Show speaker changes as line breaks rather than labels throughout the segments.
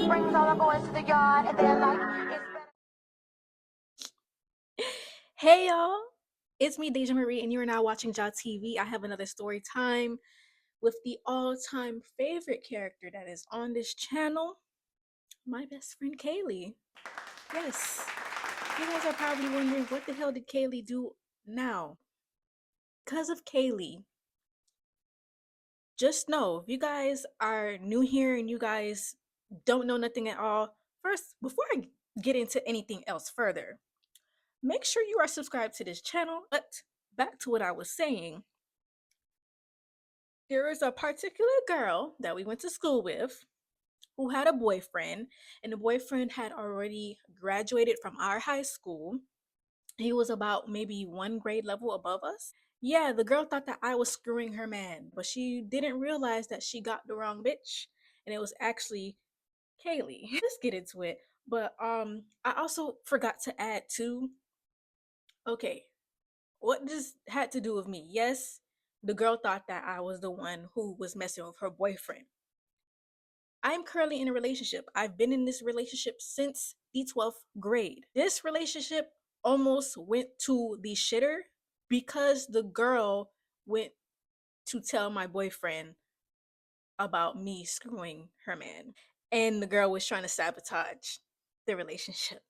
brings all the boys to the yard, and they're like, it's better. Hey y'all, it's me Daejahmariej, and you are now watching Daejah TV. I have another story time with the all-time favorite character that is on this channel, my best friend Kaylee. Yes, you guys are probably wondering what the hell did Kaylee do now? Because of Kaylee. Just know, if you guys are new here and you guys don't know nothing at all, first, before I get into anything else further, make sure you are subscribed to this channel. But back to what I was saying. There is a particular girl that we went to school with who had a boyfriend, and the boyfriend had already graduated from our high school. He was about maybe one grade level above us. Yeah, the girl thought that I was screwing her man, but she didn't realize that she got the wrong bitch, and it was actually Kaylee. Let's get into it. But I also forgot to add too. Okay, what this had to do with me? Yes, the girl thought that I was the one who was messing with her boyfriend. I'm currently in a relationship. I've been in this relationship since the 12th grade. This relationship almost went to the shitter because the girl went to tell my boyfriend about me screwing her man. And the girl was trying to sabotage the relationship.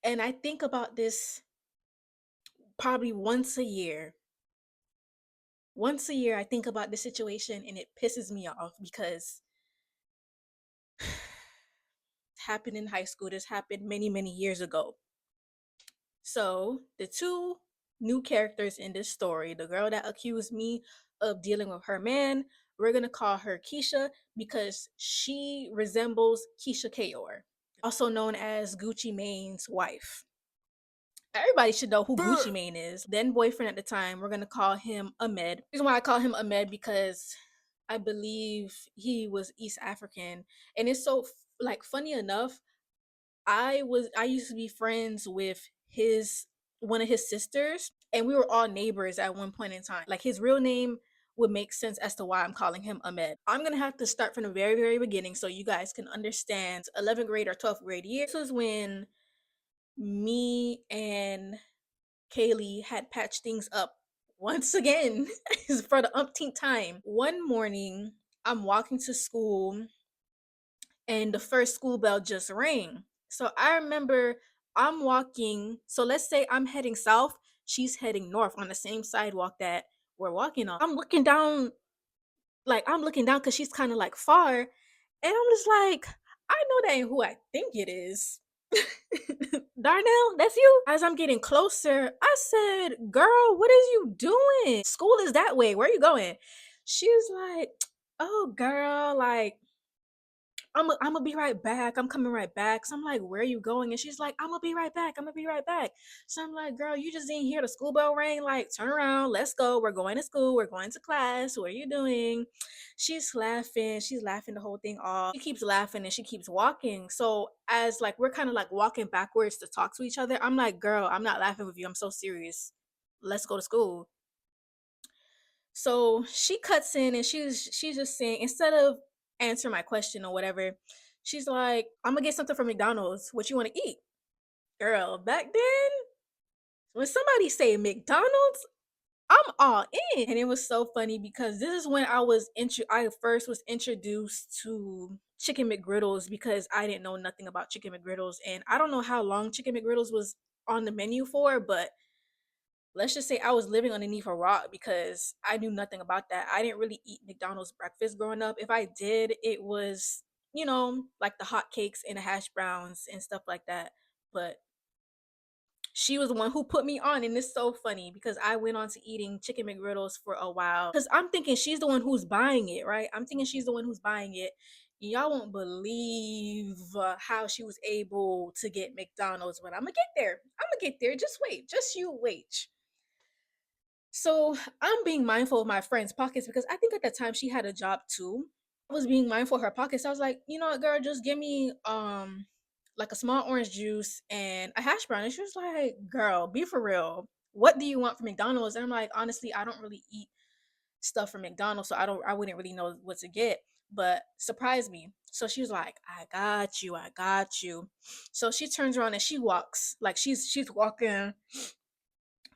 And I think about this probably once a year. Once a year, I think about this situation and it pisses me off because it happened in high school. This happened many, many years ago. So, the two new characters in this story, the girl that accused me of dealing with her man, we're going to call her Keisha because she resembles Keisha Kayor, also known as Gucci Mane's wife. Everybody should know who Gucci Mane is. Then boyfriend at the time, we're gonna call him Ahmed. The reason why I call him Ahmed because I believe he was East African, and it's so like funny enough. I used to be friends with his one of his sisters, and we were all neighbors at one point in time. Like his real name would make sense as to why I'm calling him Ahmed. I'm gonna have to start from the very, very beginning so you guys can understand 11th grade or 12th grade year. This was when me and Kaylee had patched things up once again for the umpteenth time. One morning, I'm walking to school and the first school bell just rang. So I remember I'm walking. So let's say I'm heading south, she's heading north on the same sidewalk that we're walking on. I'm looking down because she's kind of like far. And I'm just like, I know that ain't who I think it is. Darnell, that's you? As I'm getting closer, I said, girl, what is you doing? School is that way. Where are you going? She's like, oh, girl, like, I'm gonna be right back. I'm coming right back. So I'm like, where are you going? And she's like, I'm gonna be right back. I'm gonna be right back. So I'm like, girl, you just didn't hear the school bell ring. Like, turn around. Let's go. We're going to school. We're going to class. What are you doing? She's laughing. She's laughing the whole thing off. She keeps laughing and she keeps walking. So as like we're kind of like walking backwards to talk to each other, I'm like, girl, I'm not laughing with you. I'm so serious. Let's go to school. So she cuts in and she's just saying, instead of answer my question or whatever, she's like, I'm gonna get something from McDonald's. What you want to eat? Girl, back then, when somebody say McDonald's, I'm all in. And it was so funny because this is when I first was introduced to chicken McGriddles because I didn't know nothing about chicken McGriddles. And I don't know how long chicken McGriddles was on the menu for, but let's just say I was living underneath a rock because I knew nothing about that. I didn't really eat McDonald's breakfast growing up. If I did, it was, like the hot cakes and the hash browns and stuff like that. But she was the one who put me on, and it's so funny because I went on to eating chicken McGriddles for a while because I'm thinking she's the one who's buying it, right? I'm thinking she's the one who's buying it. Y'all won't believe how she was able to get McDonald's, but I'm gonna get there. I'm gonna get there. Just wait. Just you wait. So I'm being mindful of my friend's pockets because I think at the time she had a job too. I was being mindful of her pockets. I was like, you know what, girl, just give me like a small orange juice and a hash brown. And she was like, girl, be for real. What do you want from McDonald's? And I'm like, honestly, I don't really eat stuff from McDonald's, so I wouldn't really know what to get, but surprised me. So she was like, I got you, I got you. So she turns around and she walks, like she's walking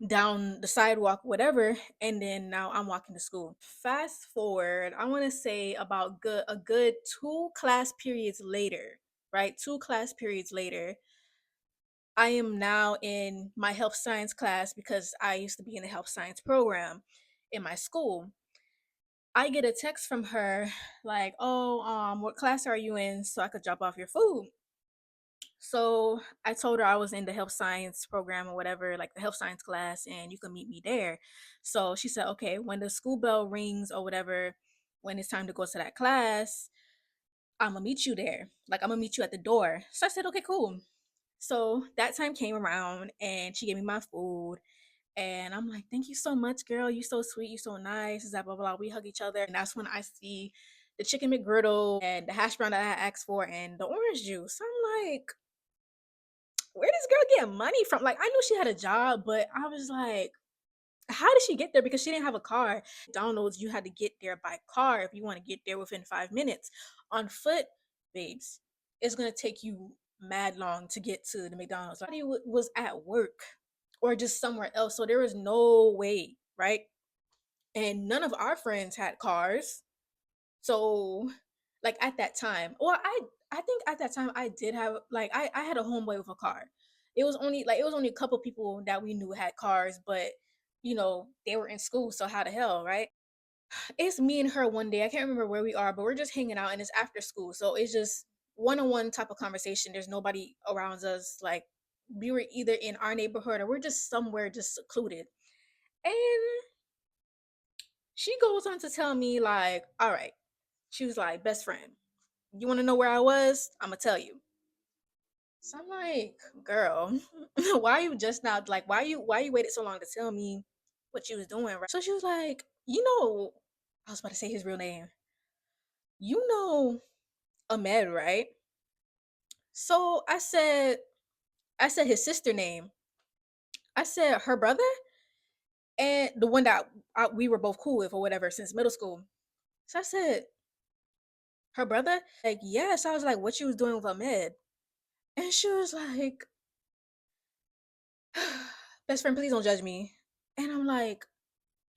down the sidewalk, whatever, and then now I'm walking to school. Fast forward, I want to say about a good two class periods later, right? Two class periods later, I am now in my health science class because I used to be in the health science program in my school. I get a text from her like, "Oh, what class are you in so I could drop off your food?" So I told her I was in the health science program or whatever, like the health science class, and you can meet me there. So she said, okay, when the school bell rings or whatever, when it's time to go to that class, I'm gonna meet you there. Like, I'm gonna meet you at the door. So I said, okay, cool. So that time came around and she gave me my food. And I'm like, thank you so much, girl. You so sweet. You so nice. Blah, blah, blah. We hug each other. And that's when I see the chicken McGriddle and the hash brown that I asked for and the orange juice. I'm like, where does girl get money from? Like, I knew she had a job, but I was like, how did she get there? Because she didn't have a car. McDonald's, you had to get there by car if you want to get there within 5 minutes. On foot, babes, it's gonna take you mad long to get to the McDonald's. Somebody was at work or just somewhere else, so there was no way, right? And none of our friends had cars. So, like at that time, well, I think at that time I did have like I had a homeboy with a car. It was only a couple people that we knew had cars, but they were in school, so how the hell, right? It's me and her one day. I can't remember where we are, but we're just hanging out and it's after school. So it's just one-on-one type of conversation. There's nobody around us. Like we were either in our neighborhood or we're just somewhere just secluded. And she goes on to tell me, like, all right, she was like, best friend, you want to know where I was? I'm gonna tell you. So I'm like, girl, why are you just now like why you waited so long to tell me what you was doing, right? So she was like, I was about to say his real name. You know Ahmed, right? So I said his sister name. I said her brother and the one that we were both cool with or whatever since middle school. So I said her brother, like yes. I was like, what you was doing with Ahmed? And she was like, best friend, please don't judge me. And I'm like,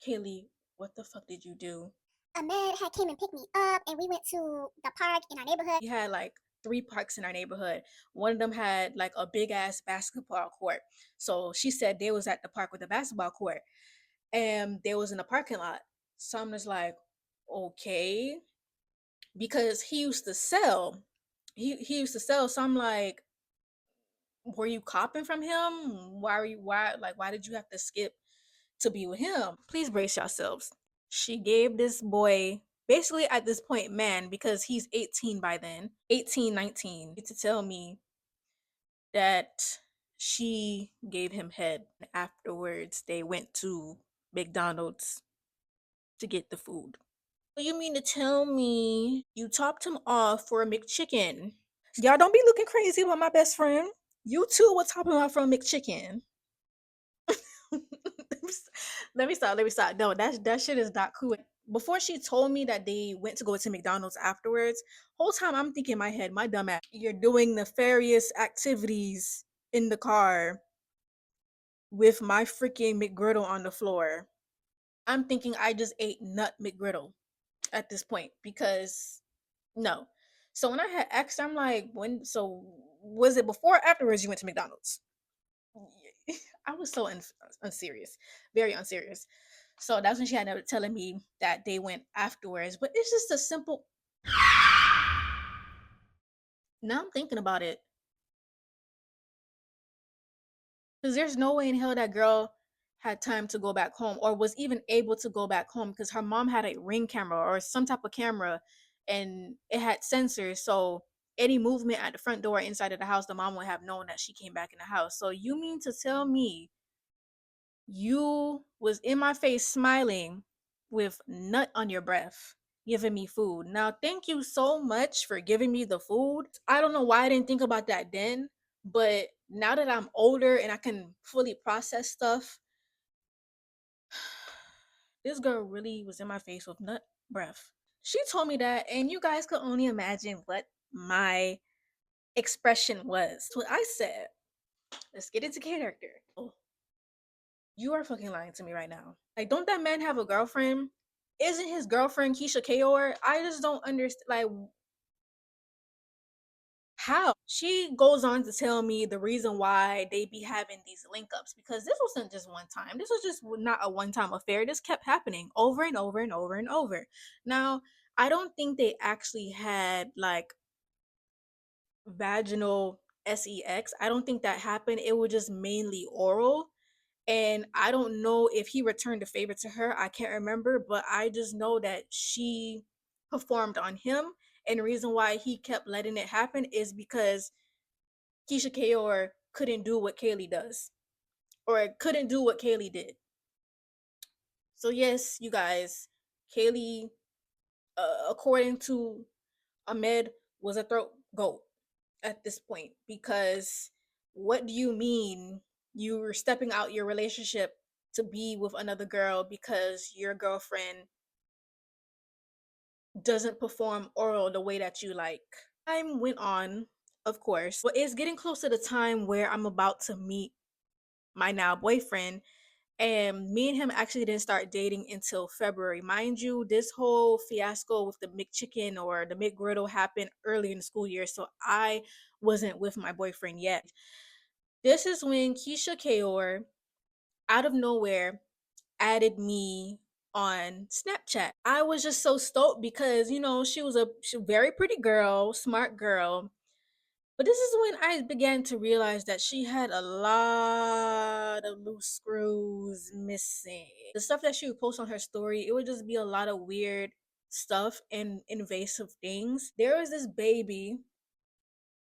Kaylee, what the fuck did you do?
Ahmed had came and picked me up, and we went to the park in our neighborhood.
We had like three parks in our neighborhood. One of them had like a big ass basketball court. So she said they was at the park with the basketball court and they was in the parking lot. So I'm just like, okay. Because he used to sell. He used to sell. So I'm like, were you copping from him? Why did you have to skip to be with him? Please brace yourselves. She gave this boy basically at this point man because he's 18 by then, 18, 19, to tell me that she gave him head. Afterwards, they went to McDonald's to get the food. So you mean to tell me you topped him off for a McChicken? Y'all don't be looking crazy about my best friend. You too were topping him off for a McChicken. Let me stop. No, that shit is not cool. Before she told me that they went to go to McDonald's afterwards, whole time I'm thinking in my head, my dumb ass, you're doing nefarious activities in the car with my freaking McGriddle on the floor. I'm thinking I just ate nut McGriddle at this point because no. So when I had asked, I'm like, when? So was it before or afterwards you went to McDonald's? I was so unserious, very unserious. So that's when she ended up telling me that they went afterwards. But it's just a simple. Now I'm thinking about it, because there's no way in hell that girl had time to go back home or was even able to go back home because her mom had a ring camera or some type of camera and it had sensors. So any movement at the front door inside of the house, the mom would have known that she came back in the house. So you mean to tell me you was in my face smiling with nut on your breath, giving me food? Now, thank you so much for giving me the food. I don't know why I didn't think about that then, but now that I'm older and I can fully process stuff, This girl really was in my face with nut breath. She told me that, and you guys could only imagine what my expression was. What I said. Let's get into character. Oh, you are fucking lying to me right now. Like, don't that man have a girlfriend? Isn't his girlfriend Keisha Kayor? I just don't understand. Like, how? She goes on to tell me the reason why they be having these link ups, because this wasn't just one time. This was just not a one time affair. This kept happening over and over and over and over. Now, I don't think they actually had like vaginal sex. I don't think that happened. It was just mainly oral. And I don't know if he returned a favor to her. I can't remember, but I just know that she performed on him. And the reason why he kept letting it happen is because Keisha Kayor couldn't do what Kaylee does, or couldn't do what Kaylee did. So yes, you guys, Kaylee, according to Ahmed, was a throat goat at this point, because what do you mean you were stepping out your relationship to be with another girl because your girlfriend doesn't perform oral the way that you like? Time went on, of course, but it's getting close to the time where I'm about to meet my now boyfriend. And me and him actually didn't start dating until February. Mind you, this whole fiasco with the McChicken or the McGriddle happened early in the school year, so I wasn't with my boyfriend yet. This is when Keisha Kayor, out of nowhere, added me on Snapchat. I was just so stoked because, she was a very pretty girl, smart girl. But this is when I began to realize that she had a lot of loose screws missing. The stuff that she would post on her story, it would just be a lot of weird stuff and invasive things. There was this baby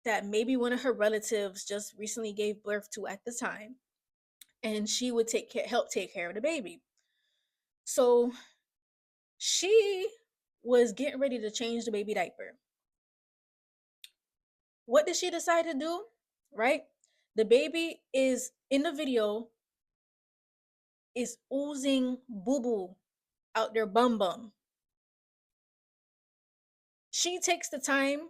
that maybe one of her relatives just recently gave birth to at the time, and she would help take care of the baby. So she was getting ready to change the baby diaper. What did she decide to do? Right? The baby is in the video is oozing boo boo out their bum bum. She takes the time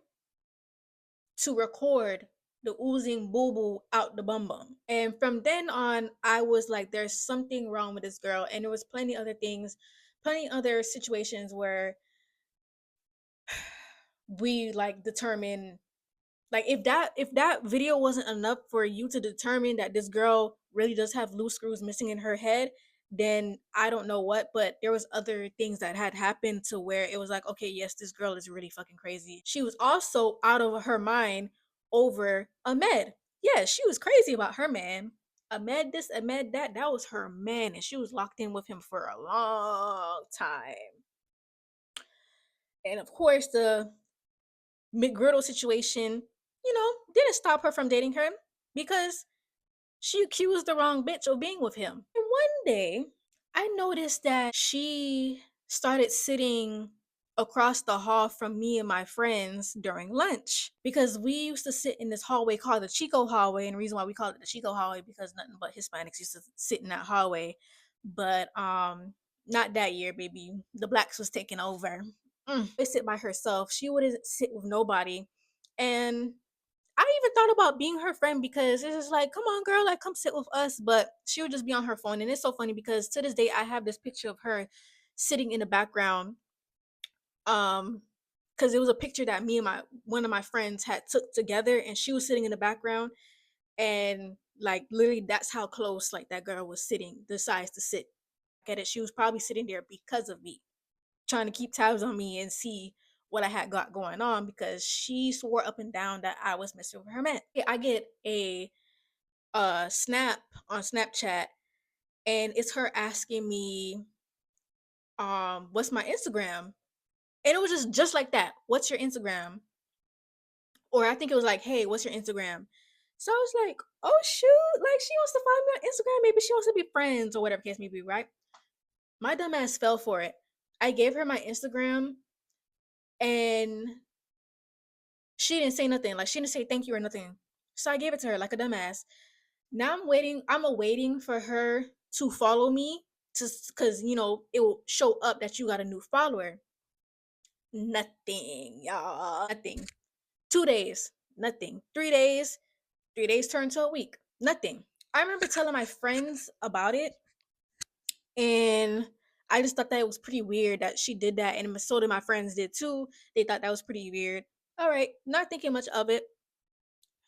to record the oozing boo boo out the bum bum. And from then on, I was like, there's something wrong with this girl. And there was plenty other things, plenty other situations where we like determine, like, if that video wasn't enough for you to determine that this girl really does have loose screws missing in her head, then I don't know what. But there was other things that had happened to where it was like, okay, yes, this girl is really fucking crazy. She was also out of her mind over Ahmed. Yeah, she was crazy about her man. Ahmed this, Ahmed that, that was her man, and she was locked in with him for a long time. And of course, the McGriddle situation, didn't stop her from dating him, because she accused the wrong bitch of being with him. And one day, I noticed that she started sitting across the hall from me and my friends during lunch, because we used to sit in this hallway called the Chico hallway. And the reason why we call it the Chico hallway, because nothing but Hispanics used to sit in that hallway. But not that year, baby. The blacks was taking over. They sit by herself. She wouldn't sit with nobody. And I even thought about being her friend, because it's just like, come on, girl, like, come sit with us. But she would just be on her phone. And it's so funny because to this day, I have this picture of her sitting in the background. Because it was a picture that me and my one of my friends had took together, and she was sitting in the background. And like, literally, that's how close like that girl was sitting, decides to sit. Get it? She was probably sitting there because of me, trying to keep tabs on me and see what I had got going on, because she swore up and down that I was messing with her man. I get a snap on Snapchat, and it's her asking me what's my Instagram. And it was just like that. What's your Instagram? Or I think it was like, hey, what's your Instagram? So I was like, oh shoot, like, she wants to find me on Instagram. Maybe she wants to be friends or whatever case may be, right? My dumb ass fell for it. I gave her my Instagram, and she didn't say nothing. Like, she didn't say thank you or nothing. So I gave it to her like a dumbass. Now I'm awaiting for her to follow me because it will show up that you got a new follower. Nothing, y'all. Nothing. 2 days, nothing. 3 days, 3 days turned to a week. Nothing. I remember telling my friends about it, and I just thought that it was pretty weird that she did that, and so did my friends did too. They thought that was pretty weird. All right, not thinking much of it.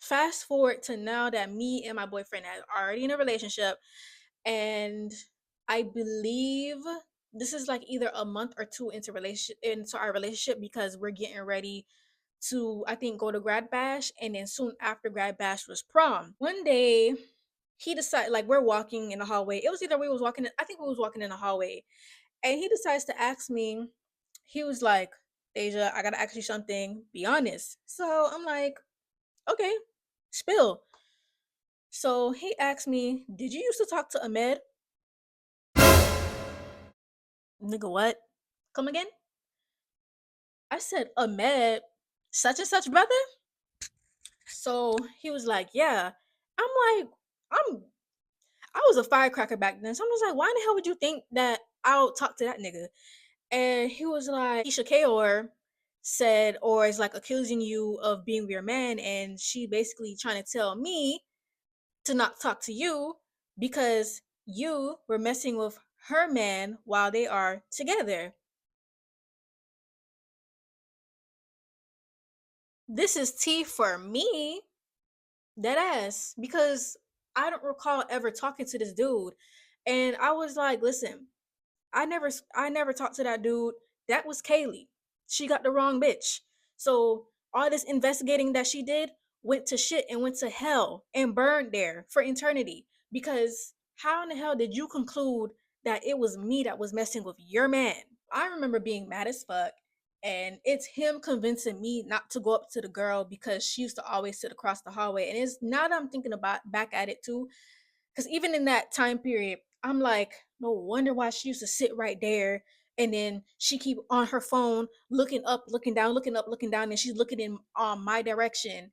Fast forward to now that me and my boyfriend are already in a relationship, and I believe this is like either a month or two into our relationship, because we're getting ready to, I think, go to grad bash, and then soon after grad bash was prom. One day he decided, like, we're walking in the hallway. It was either we was walking I think we was walking in the hallway, and he decides to ask me. He was like, Daejah, I gotta ask you something, be honest. So I'm like, okay, spill. So he asked me, did you used to talk to Ahmed? Nigga, what? Come again? I said, Ahmed, such and such brother? So he was like, yeah. I'm like, I'm I was a firecracker back then. So I was like, why in the hell would you think that I'll talk to that nigga? And he was like, Isha Kaor said, or is like accusing you of being with your man, and she basically trying to tell me to not talk to you because you were messing with her man while they are together. This is tea for me, dead ass, because I don't recall ever talking to this dude. And I was like, listen, I never talked to that dude. That was Kaylee. She got the wrong bitch. So all this investigating that she did went to shit and went to hell and burned there for eternity. Because how in the hell did you conclude that it was me that was messing with your man? I remember being mad as fuck, and it's him convincing me not to go up to the girl because she used to always sit across the hallway. And it's now that I'm thinking about back at it too, because even in that time period, I'm like, no wonder why she used to sit right there, and then she keep on her phone looking up, looking down, looking up, looking down, and she's looking in my direction.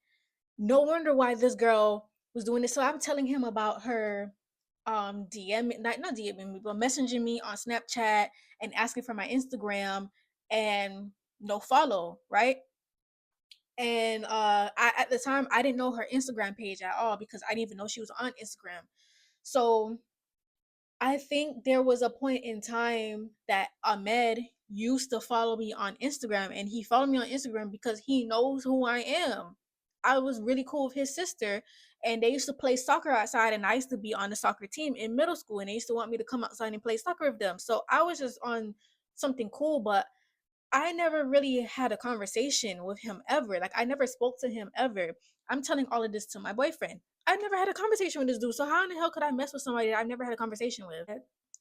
No wonder why this girl was doing this. So I'm telling him about her DM, not DMing me, but messaging me on Snapchat and asking for my Instagram, and no follow, right? And at the time I didn't know her Instagram page at all, because I didn't even know she was on Instagram. So I think there was a point in time that Ahmed used to follow me on Instagram, and he followed me on Instagram because he knows who I am. I was really cool with his sister, and they used to play soccer outside, and I used to be on the soccer team in middle school, and they used to want me to come outside and play soccer with them. So I was just on something cool, but I never really had a conversation with him ever. Like, I never spoke to him ever. I'm telling all of this to my boyfriend. I never had a conversation with this dude. So how in the hell could I mess with somebody that I've never had a conversation with?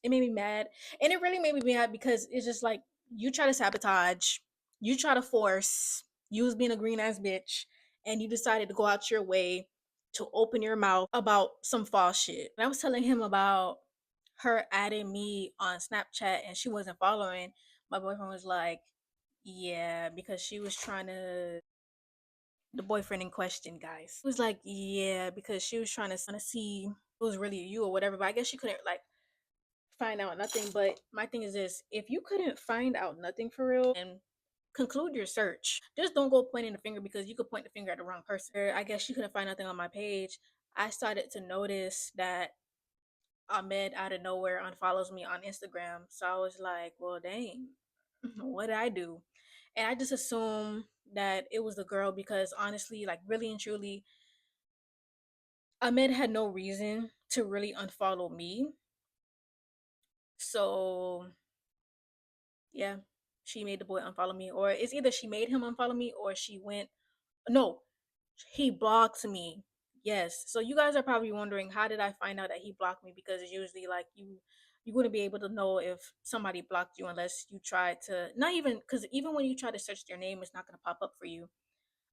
It made me mad. And it really made me mad because it's just like, you try to sabotage, you try to force, you was being a green ass bitch, and you decided to go out your way to open your mouth about some false shit. And I was telling him about her adding me on Snapchat and she wasn't following. My boyfriend was like, yeah, because she was trying to, the boyfriend in question, guys, was like, yeah, because she was trying to see it was really you or whatever. But I guess she couldn't like find out nothing. But my thing is this: if you couldn't find out nothing for real, and conclude your search. Just don't go pointing the finger, because you could point the finger at the wrong person. I guess she couldn't find nothing on my page. I started to notice that Ahmed out of nowhere unfollows me on Instagram. So I was like, well, dang, what did I do? And I just assumed that it was the girl, because honestly, like, really and truly, Ahmed had no reason to really unfollow me. So yeah, she made the boy unfollow me, or it's either she made him unfollow me or she went, no, he blocked me. Yes. So you guys are probably wondering, how did I find out that he blocked me? Because it's usually like you wouldn't be able to know if somebody blocked you unless you try to, not even, because even when you try to search their name, it's not going to pop up for you.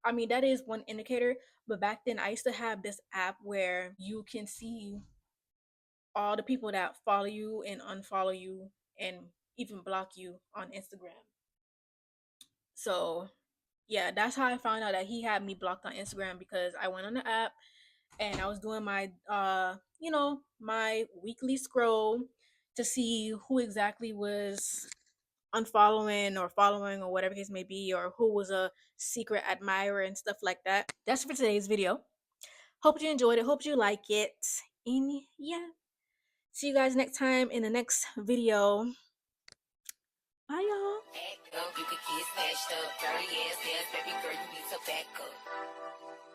I mean, that is one indicator. But back then I used to have this app where you can see all the people that follow you and unfollow you and even block you on Instagram. So yeah, that's how I found out that he had me blocked on Instagram, because I went on the app and I was doing my my weekly scroll, to see who exactly was unfollowing or following or whatever case may be, or who was a secret admirer and stuff like that. That's for today's video. Hope you enjoyed it. Hope you like it. And yeah, see you guys next time in the next video. Bye, y'all.
Act up, you could get snatched up. Dirty ass, baby girl, you need to back up.